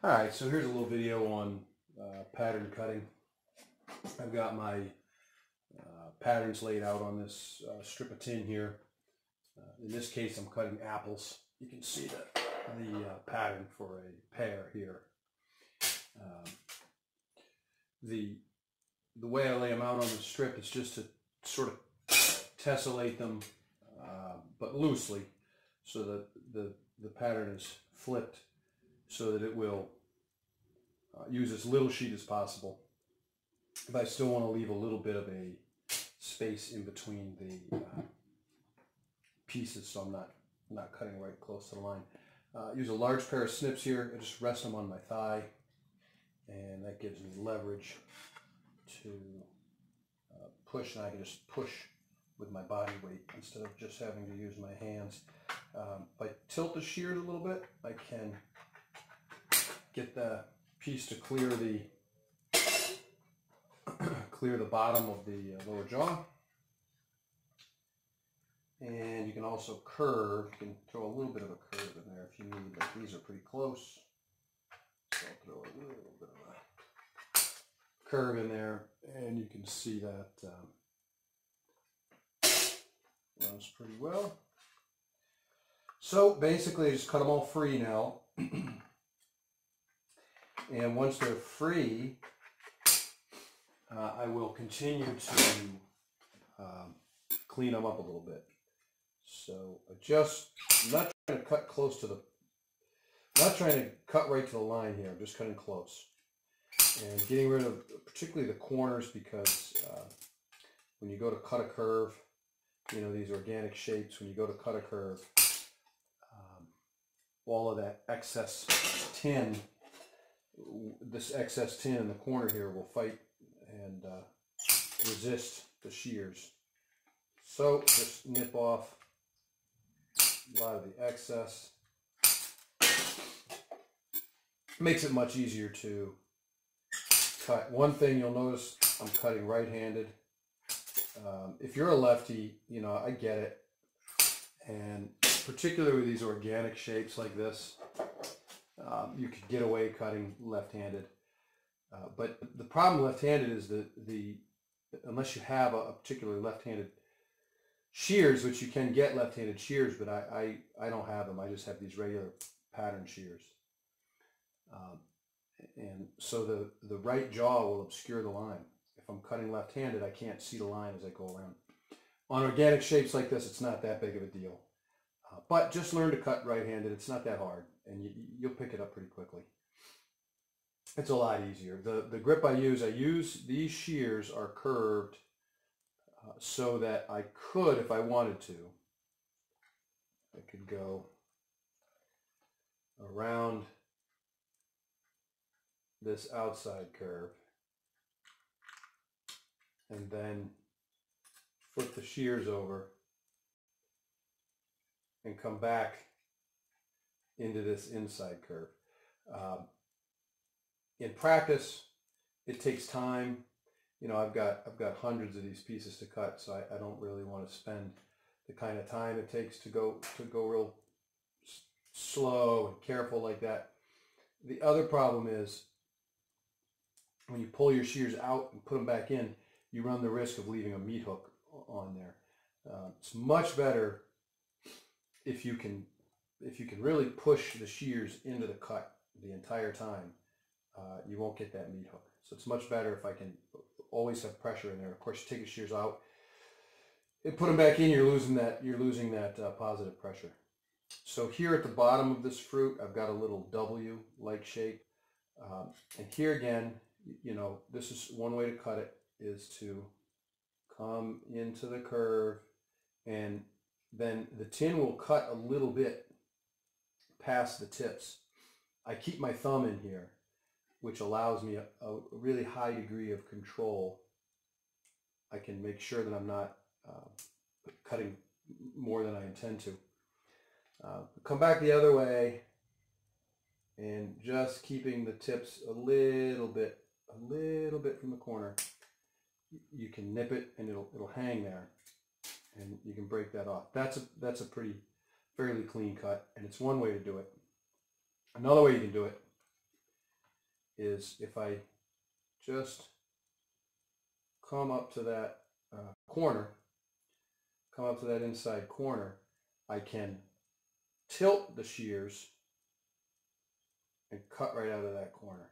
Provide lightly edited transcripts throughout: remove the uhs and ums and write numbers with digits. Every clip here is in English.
Alright, so here's a little video on pattern cutting. I've got my patterns laid out on this strip of tin here. In this case I'm cutting apples. You can see the pattern for a pear here. The way I lay them out on the strip is just to sort of tessellate them, but loosely, so that the pattern is flipped so that it will use as little sheet as possible. But I still want to leave a little bit of a space in between the pieces, so I'm not cutting right close to the line. Use a large pair of snips here. I just rest them on my thigh, and that gives me leverage to push, and I can just push with my body weight instead of just having to use my hands. If I tilt the shears a little bit, I can get the piece to clear the bottom of the lower jaw. And you can also curve. You can throw a little bit of a curve in there if you need. Like these are pretty close, so I'll throw a little bit of a curve in there, and you can see that runs pretty well. So basically, I just cut them all free now. And once they're free, I will continue to clean them up a little bit. So I'm not trying to cut close to not trying to cut right to the line here. I'm just cutting close. And getting rid of particularly the corners, because when you go to cut a curve, you know, these organic shapes, when you go to cut a curve, all of that excess tin, this excess tin in the corner here will fight and resist the shears. So just nip off a lot of the excess. Makes it much easier to cut. One thing you'll notice, I'm cutting right-handed. If you're a lefty, you know, I get it. And particularly with these organic shapes like this, you could get away cutting left-handed. But the problem left-handed is that unless you have a particular left-handed shears, which you can get left-handed shears, but I don't have them. I just have these regular pattern shears. And so the right jaw will obscure the line. If I'm cutting left-handed, I can't see the line as I go around. On organic shapes like this, it's not that big of a deal. But just learn to cut right-handed. It's not that hard, and you'll pick it up pretty quickly. It's a lot easier. The grip I use these shears are curved so that I could, if I wanted to, I could go around this outside curve and then flip the shears over and come back into this inside curve. In practice, it takes time. You know, I've got hundreds of these pieces to cut, so I don't really want to spend the kind of time it takes to go real slow and careful like that. The other problem is when you pull your shears out and put them back in, you run the risk of leaving a meat hook on there. It's much better if you can really push the shears into the cut the entire time. You won't get that meat hook. So it's much better if I can always have pressure in there. Of course, you take the shears out and put them back in, you're losing that positive pressure. So here at the bottom of this fruit, I've got a little W-like shape. And here again, you know, this is one way to cut it, is to come into the curve, and then the tin will cut a little bit past the tips. I keep my thumb in here, which allows me a really high degree of control. I can make sure that I'm not cutting more than I intend to. Come back the other way, and just keeping the tips a little bit from the corner. You can nip it, and it'll hang there, and you can break that off. That's a fairly clean cut, and it's one way to do it. Another way you can do it is if I just come up to that corner, come up to that inside corner, I can tilt the shears and cut right out of that corner.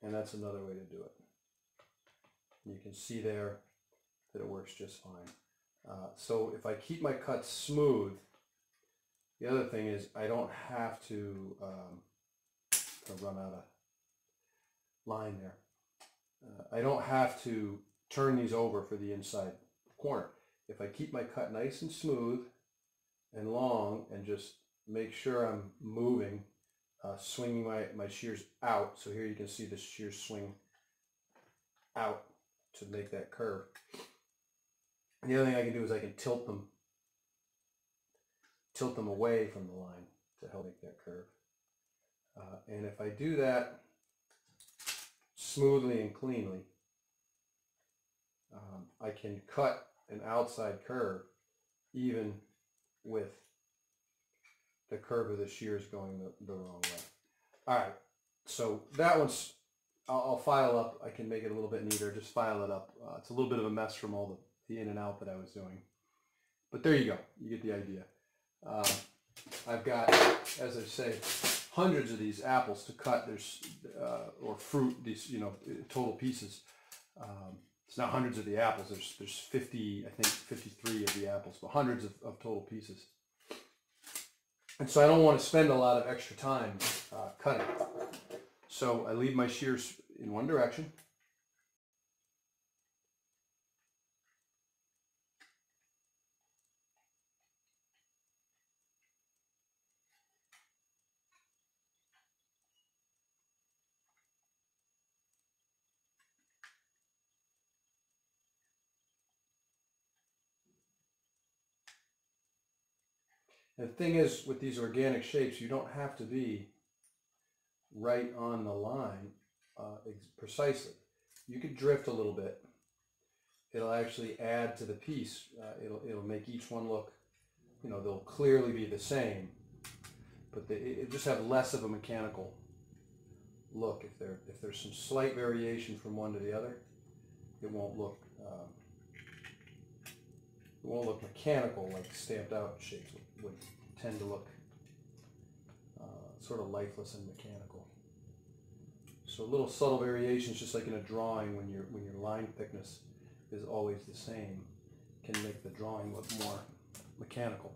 And that's another way to do it. You can see there that it works just fine. So if I keep my cuts smooth, the other thing is I don't have to run out of line there. I don't have to turn these over for the inside corner. If I keep my cut nice and smooth and long and just make sure I'm moving, swinging my shears out. So here you can see the shears swing out to make that curve. And the other thing I can do is I can tilt them away from the line to help make that curve. And if I do that smoothly and cleanly, I can cut an outside curve even with the curve of the shears going the wrong way. All right, so that one's, I'll file up. I can make it a little bit neater, just file it up. It's a little bit of a mess from all the in and out that I was doing. But there you go, you get the idea. I've got, as I say, hundreds of these apples to cut. There's, or fruit, these, total pieces. It's not hundreds of the apples. There's 50, I think 53 of the apples, but hundreds of total pieces. And so I don't want to spend a lot of extra time cutting. So I leave my shears in one direction. And the thing is, with these organic shapes, you don't have to be right on the line precisely. You could drift a little bit. It'll actually add to the piece. It'll make each one look, they'll clearly be the same, but it just have less of a mechanical look. If there's some slight variation from one to the other, it won't look mechanical like stamped out shapes would tend to look sort of lifeless and mechanical. So little subtle variations, just like in a drawing, when your line thickness is always the same, can make the drawing look more mechanical.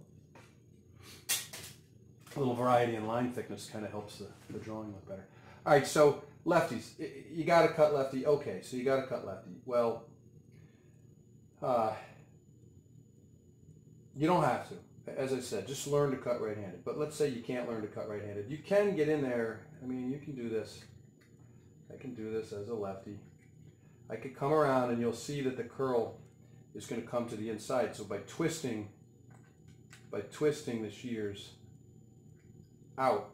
A little variety in line thickness kind of helps the drawing look better. All right, so lefties, you got to cut lefty. Okay, so you got to cut lefty. Well, you don't have to. As I said, just learn to cut right-handed. But let's say you can't learn to cut right-handed. You can get in there. I mean, you can do this. I can do this as a lefty. I could come around and you'll see that the curl is going to come to the inside. So by twisting the shears out,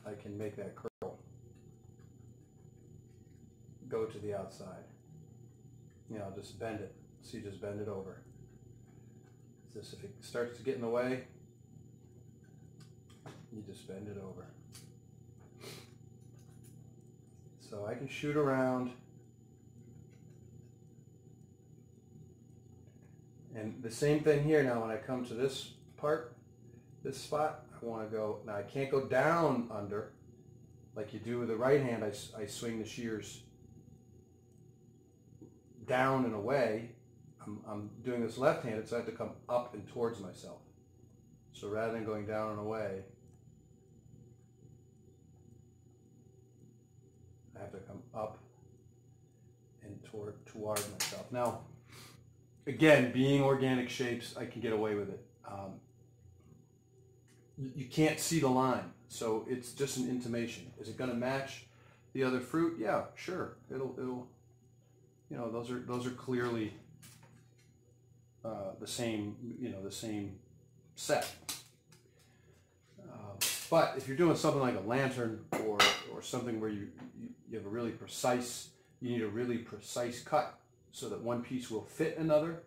I can make that curl go to the outside. I'll just bend it. See, just bend it over. This, if it starts to get in the way, you just bend it over. So I can shoot around, and the same thing here. Now when I come to this part, this spot, I want to go, now I can't go down under like you do with the right hand. I swing the shears down and away. I'm doing this left-handed, so I have to come up and towards myself. So rather than going down and away, I have to come up and toward myself. Now, again, being organic shapes, I can get away with it. You can't see the line, so it's just an intimation. Is it going to match the other fruit? Yeah, sure. It'll. Those are clearly the same, the same set. But if you're doing something like a lantern or something where you have a really precise, you need a really precise cut so that one piece will fit another.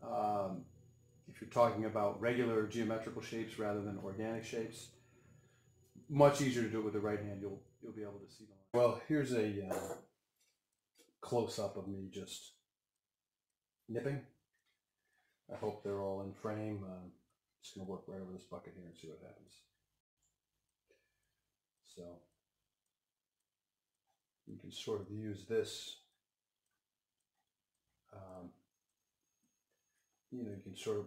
If you're talking about regular geometrical shapes rather than organic shapes, much easier to do it with the right hand. You'll be able to see them. Well, here's a close-up of me just nipping. I hope they're all in frame. Just going to work right over this bucket here and see what happens. So you can sort of use this. You know, you can sort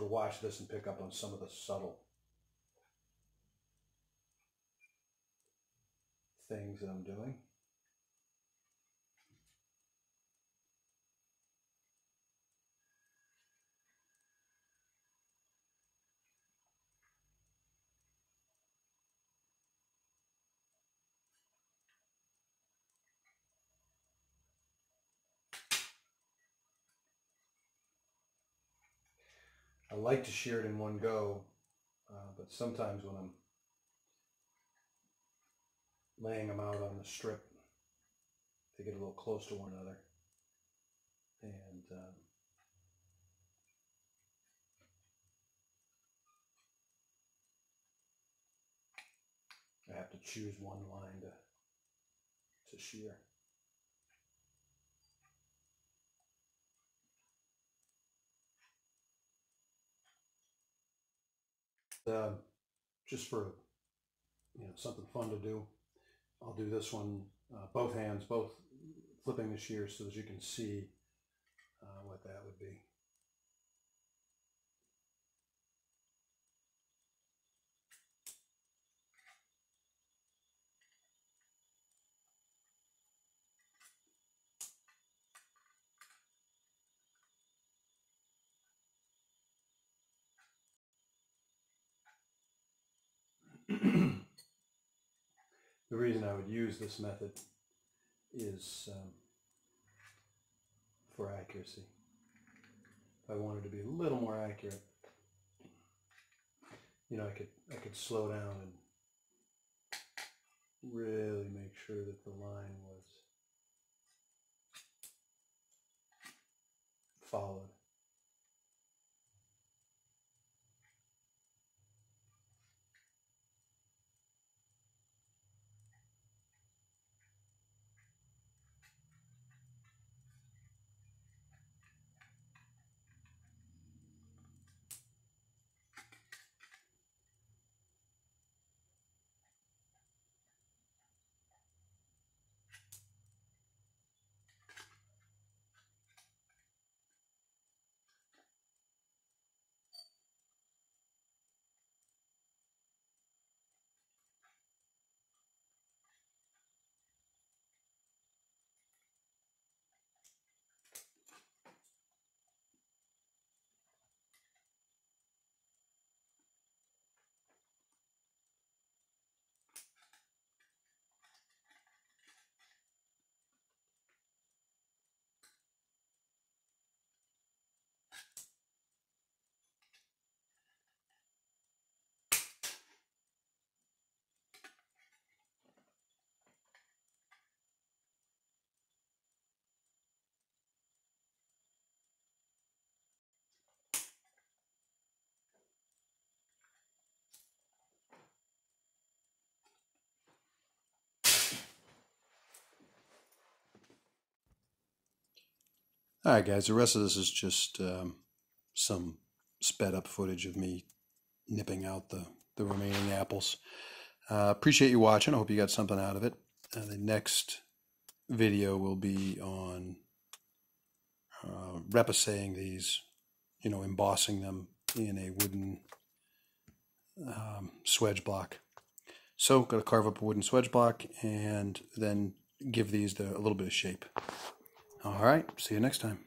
of watch this and pick up on some of the subtle things that I'm doing. I like to shear it in one go, but sometimes when I'm laying them out on the strip, they get a little close to one another, and I have to choose one line to shear. Just for something fun to do, I'll do this one both hands, both flipping the shears so that you can see what that would be. The reason I would use this method is for accuracy. If I wanted to be a little more accurate, I could slow down and really make sure that the line was followed. All right, guys, the rest of this is just some sped up footage of me nipping out the remaining apples. Appreciate you watching. I hope you got something out of it. The next video will be on repoussing these, embossing them in a wooden swedge block. So, got to carve up a wooden swedge block and then give these a little bit of shape. All right, see you next time.